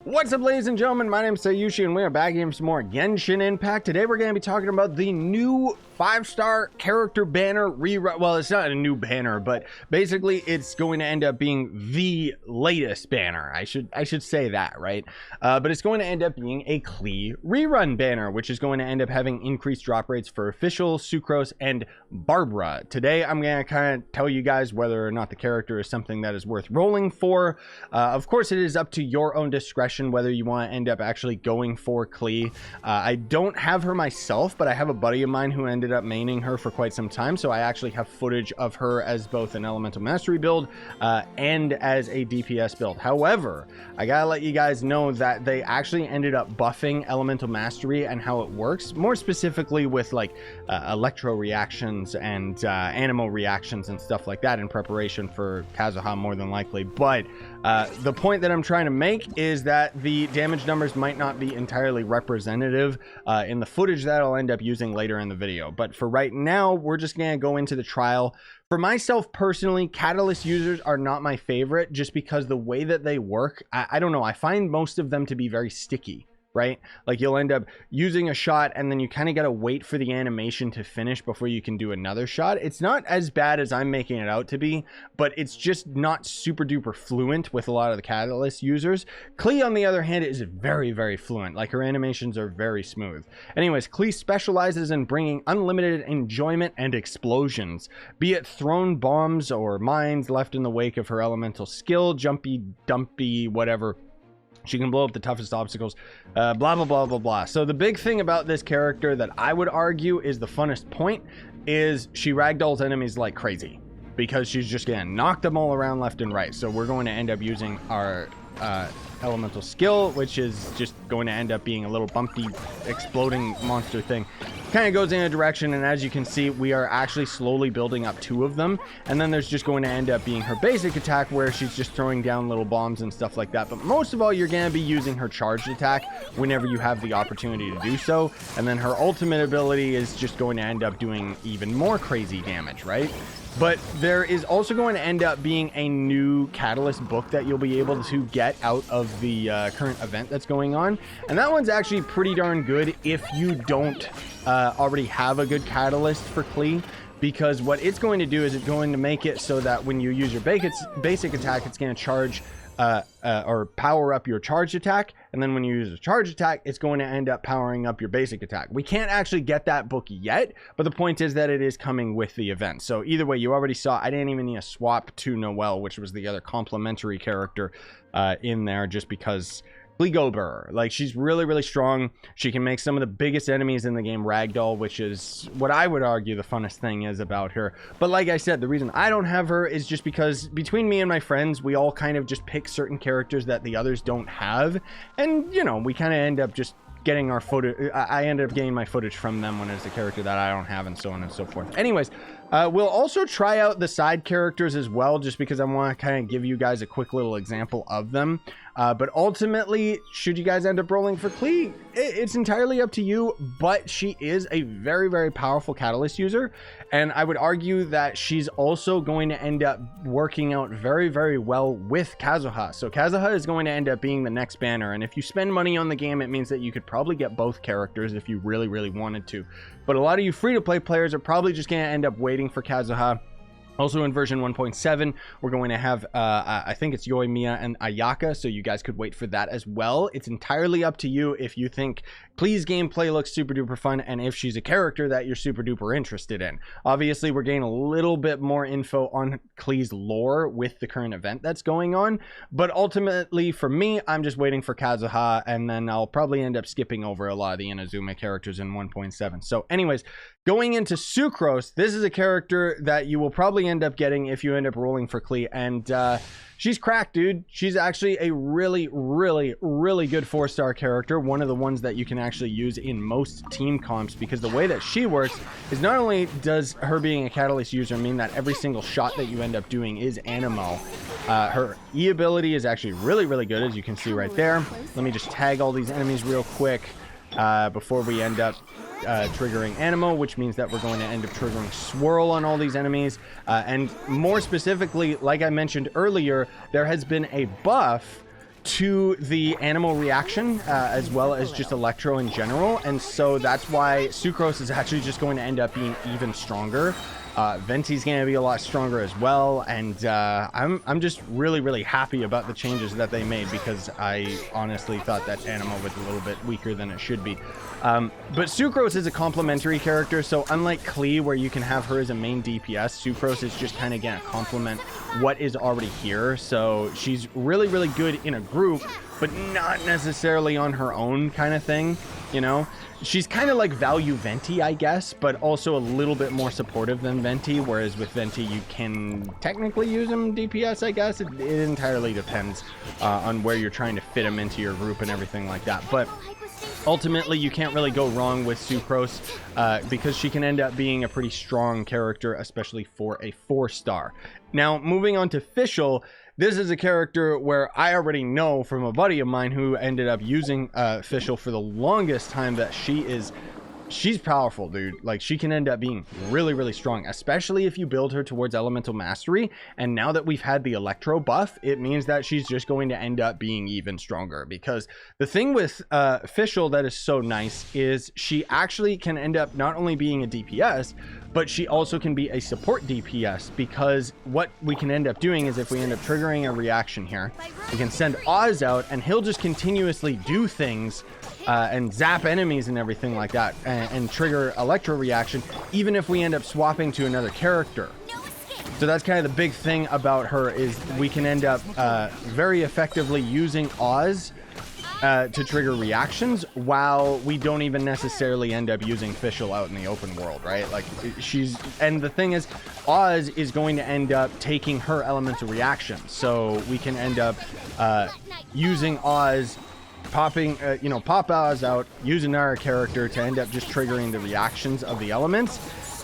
What's up, ladies and gentlemen? My name is Scyushi, and we are back here for some more Genshin Impact. Today, we're going to be talking about the new 5-star character banner rerun. Well, it's not a new banner, but basically, it's going to end up being the latest banner. I should say that, right? But it's going to end up being a Klee rerun banner, which is going to end up having increased drop rates for Fischl, Sucrose, and Barbara. Today, I'm going to kind of tell you guys whether or not the character is something that is worth rolling for. Of course, it is up to your own discretion whether you want to end up actually going for Klee. I don't have her myself, but I have a buddy of mine who ended up maining her for quite some time, so I actually have footage of her as both an elemental mastery build and as a DPS build. However, I gotta let you guys know that they actually ended up buffing elemental mastery and how it works, more specifically with like electro reactions and animo reactions and stuff like that in preparation for Kazuha, more than likely. But the point that I'm trying to make is that the damage numbers might not be entirely representative in the footage that I'll end up using later in the video. But for right now, we're just going to go into the trial. For myself personally, Catalyst users are not my favorite just because the way that they work, I don't know, I find most of them to be very sticky. Right? Like you'll end up using a shot and then you kind of got to wait for the animation to finish before you can do another shot. It's not as bad as I'm making it out to be, but it's just not super duper fluent with a lot of the Catalyst users. Klee, on the other hand, is very, very fluent. Like her animations are very smooth. Anyways, Klee specializes in bringing unlimited enjoyment and explosions, be it thrown bombs or mines left in the wake of her elemental skill, jumpy, dumpy, whatever. She can blow up the toughest obstacles, blah, blah, blah, blah, blah. So the big thing about this character that I would argue is the funnest point is she ragdolls enemies like crazy because she's just going to knock them all around left and right. So we're going to end up using our elemental skill, which is just going to end up being a little bumpy exploding monster thing. Kind of goes in a direction, and as you can see, we are actually slowly building up 2 of them, and then there's just going to end up being her basic attack where she's just throwing down little bombs and stuff like that. But most of all, you're going to be using her charged attack whenever you have the opportunity to do so, and then her ultimate ability is just going to end up doing even more crazy damage, right? But there is also going to end up being a new Catalyst book that you'll be able to get out of the current event that's going on. And that one's actually pretty darn good if you don't already have a good Catalyst for Klee. Because what it's going to do is it's going to make it so that when you use your basic attack, it's going to charge or power up your charged attack, and then when you use a charge attack, it's going to end up powering up your basic attack. We can't actually get that book yet, but the point is that it is coming with the event. So either way, you already saw I didn't even need to swap to Noelle, which was the other complementary character in there, just because Gober, like, she's really, really strong. She can make some of the biggest enemies in the game ragdoll, which is what I would argue the funnest thing is about her. But like I said, the reason I don't have her is just because between me and my friends, we all kind of just pick certain characters that the others don't have, and you know, we kind of end up just getting our footage. I end up getting my footage from them when it's a character that I don't have, and so on and so forth. Anyways, we'll also try out the side characters as well, just because I want to kind of give you guys a quick little example of them. But ultimately, should you guys end up rolling for Klee, it's entirely up to you, but she is a very, very powerful Catalyst user, and I would argue that she's also going to end up working out very, very well with Kazuha. So Kazuha is going to end up being the next banner, and if you spend money on the game, it means that you could probably get both characters if you really, really wanted to. But a lot of you free-to-play players are probably just going to end up waiting for Kazuha. Also in version 1.7, we're going to have, I think it's Yoimiya and Ayaka, so you guys could wait for that as well. It's entirely up to you if you think Klee's gameplay looks super duper fun and if she's a character that you're super duper interested in. Obviously, we're getting a little bit more info on Klee's lore with the current event that's going on, but ultimately for me, I'm just waiting for Kazuha, and then I'll probably end up skipping over a lot of the Inazuma characters in 1.7. So anyways, going into Sucrose, this is a character that you will probably end up getting if you end up rolling for Klee, and she's cracked, dude. She's actually a really, really, really good 4-star character, one of the ones that you can actually use in most team comps, because the way that she works is not only does her being a Catalyst user mean that every single shot that you end up doing is animo, her E ability is actually really, really good, as you can see right there. Let me just tag all these enemies real quick before we end up triggering animo, which means that we're going to end up triggering swirl on all these enemies, and more specifically, like I mentioned earlier, there has been a buff to the animal reaction as well as just electro in general, and so that's why Sucrose is actually just going to end up being even stronger. Venti's going to be a lot stronger as well, and I'm just really happy about the changes that they made, because I honestly thought that Anima was a little bit weaker than it should be. But Sucrose is a complementary character, so unlike Klee, where you can have her as a main DPS, Sucrose is just kind of going to complement what is already here. So she's really good in a group, but not necessarily on her own kind of thing, you know? She's kind of like value Venti, I guess, but also a little bit more supportive than Venti, whereas with Venti, you can technically use him DPS, I guess. It entirely depends on where you're trying to fit him into your group and everything like that. But ultimately, you can't really go wrong with Sucrose because she can end up being a pretty strong character, especially for a 4-star. Now, moving on to Fischl, this is a character where I already know from a buddy of mine who ended up using Fischl for the longest time that she's powerful, dude. Like, she can end up being really strong, especially if you build her towards elemental mastery. And now that we've had the electro buff, it means that she's just going to end up being even stronger, because the thing with Fischl that is so nice is she actually can end up not only being a DPS, but she also can be a support DPS, because what we can end up doing is if we end up triggering a reaction here, we can send Oz out and he'll just continuously do things and zap enemies and everything like that, and trigger electro reaction, even if we end up swapping to another character. So that's kind of the big thing about her, is we can end up very effectively using Oz to trigger reactions, while we don't even necessarily end up using Fischl out in the open world, right? Like, and the thing is, Oz is going to end up taking her elemental reaction, so we can end up using Oz, popping, pop Oz out, using our character to end up just triggering the reactions of the elements,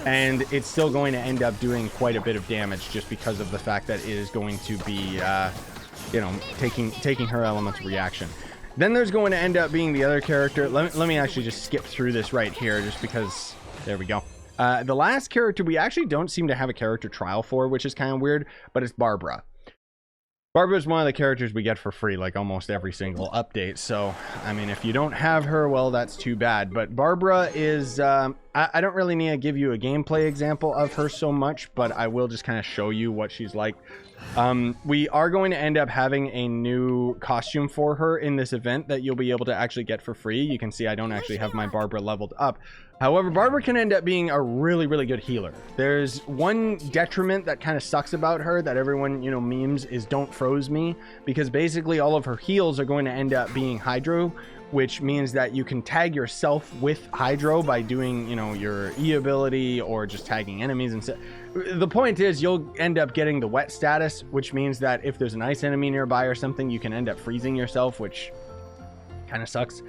and it's still going to end up doing quite a bit of damage just because of the fact that it is going to be, taking her elemental reaction. Then there's going to end up being the other character. Let me actually just skip through this right here, just because, there we go. The last character we actually don't seem to have a character trial for, which is kind of weird, but it's Barbara. Barbara is one of the characters we get for free, like almost every single update. So, I mean, if you don't have her, well, that's too bad. But Barbara is, I don't really need to give you a gameplay example of her so much, but I will just kind of show you what she's like. We are going to end up having a new costume for her in this event that you'll be able to actually get for free. You can see I don't actually have my Barbara leveled up. However, Barbara can end up being a really good healer. There's one detriment that kind of sucks about her that everyone, memes, is don't froze me, because basically all of her heals are going to end up being hydro, which means that you can tag yourself with hydro by doing, your E ability or just tagging enemies and stuff. The point is, you'll end up getting the wet status, which means that if there's an ice enemy nearby or something, you can end up freezing yourself, which kind of sucks.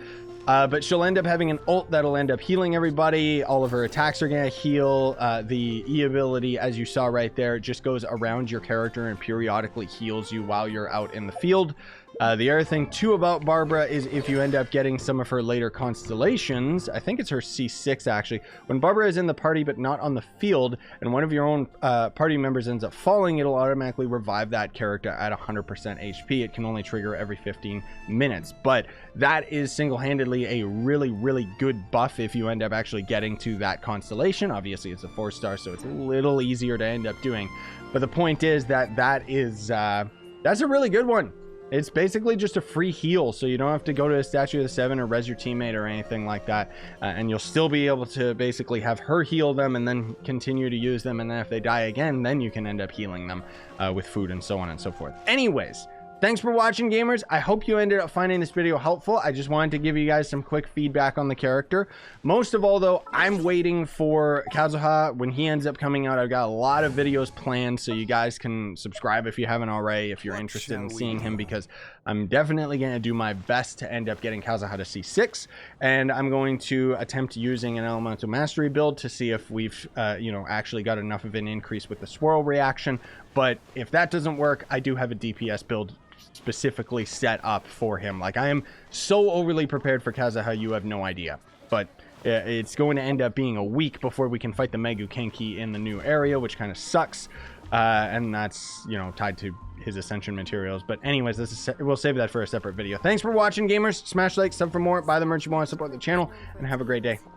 But she'll end up having an ult that'll end up healing everybody. All of her attacks are going to heal. The E ability, as you saw right there, just goes around your character and periodically heals you while you're out in the field. The other thing too about Barbara is if you end up getting some of her later constellations, I think it's her C6 actually, when Barbara is in the party but not on the field, and one of your own party members ends up falling, it'll automatically revive that character at 100% HP. It can only trigger every 15 minutes, but that is single-handedly a really good buff if you end up actually getting to that constellation. Obviously it's a 4-star, so it's a little easier to end up doing, but the point is that that's a really good one. It's basically just a free heal, so you don't have to go to a Statue of the Seven or res your teammate or anything like that, and you'll still be able to basically have her heal them and then continue to use them, and then if they die again, then you can end up healing them with food and so on and so forth. Anyways, thanks for watching, gamers. I hope you ended up finding this video helpful. I just wanted to give you guys some quick feedback on the character. Most of all, though, I'm waiting for Kazuha. When he ends up coming out, I've got a lot of videos planned, so you guys can subscribe if you haven't already, if you're interested in seeing him, because I'm definitely going to do my best to end up getting Kazuha to C6, and I'm going to attempt using an Elemental Mastery build to see if we've, actually got enough of an increase with the swirl reaction. But if that doesn't work, I do have a DPS build specifically set up for him. Like, I am so overly prepared for Kazuha, you have no idea. But it's going to end up being a week before we can fight the Megu Kenki in the new area, which kind of sucks. and that's, you know, tied to his ascension materials. But anyways, we'll save that for a separate video. Thanks for watching, gamers. Smash like, sub for more, buy the merch you want, support the channel, and have a great day.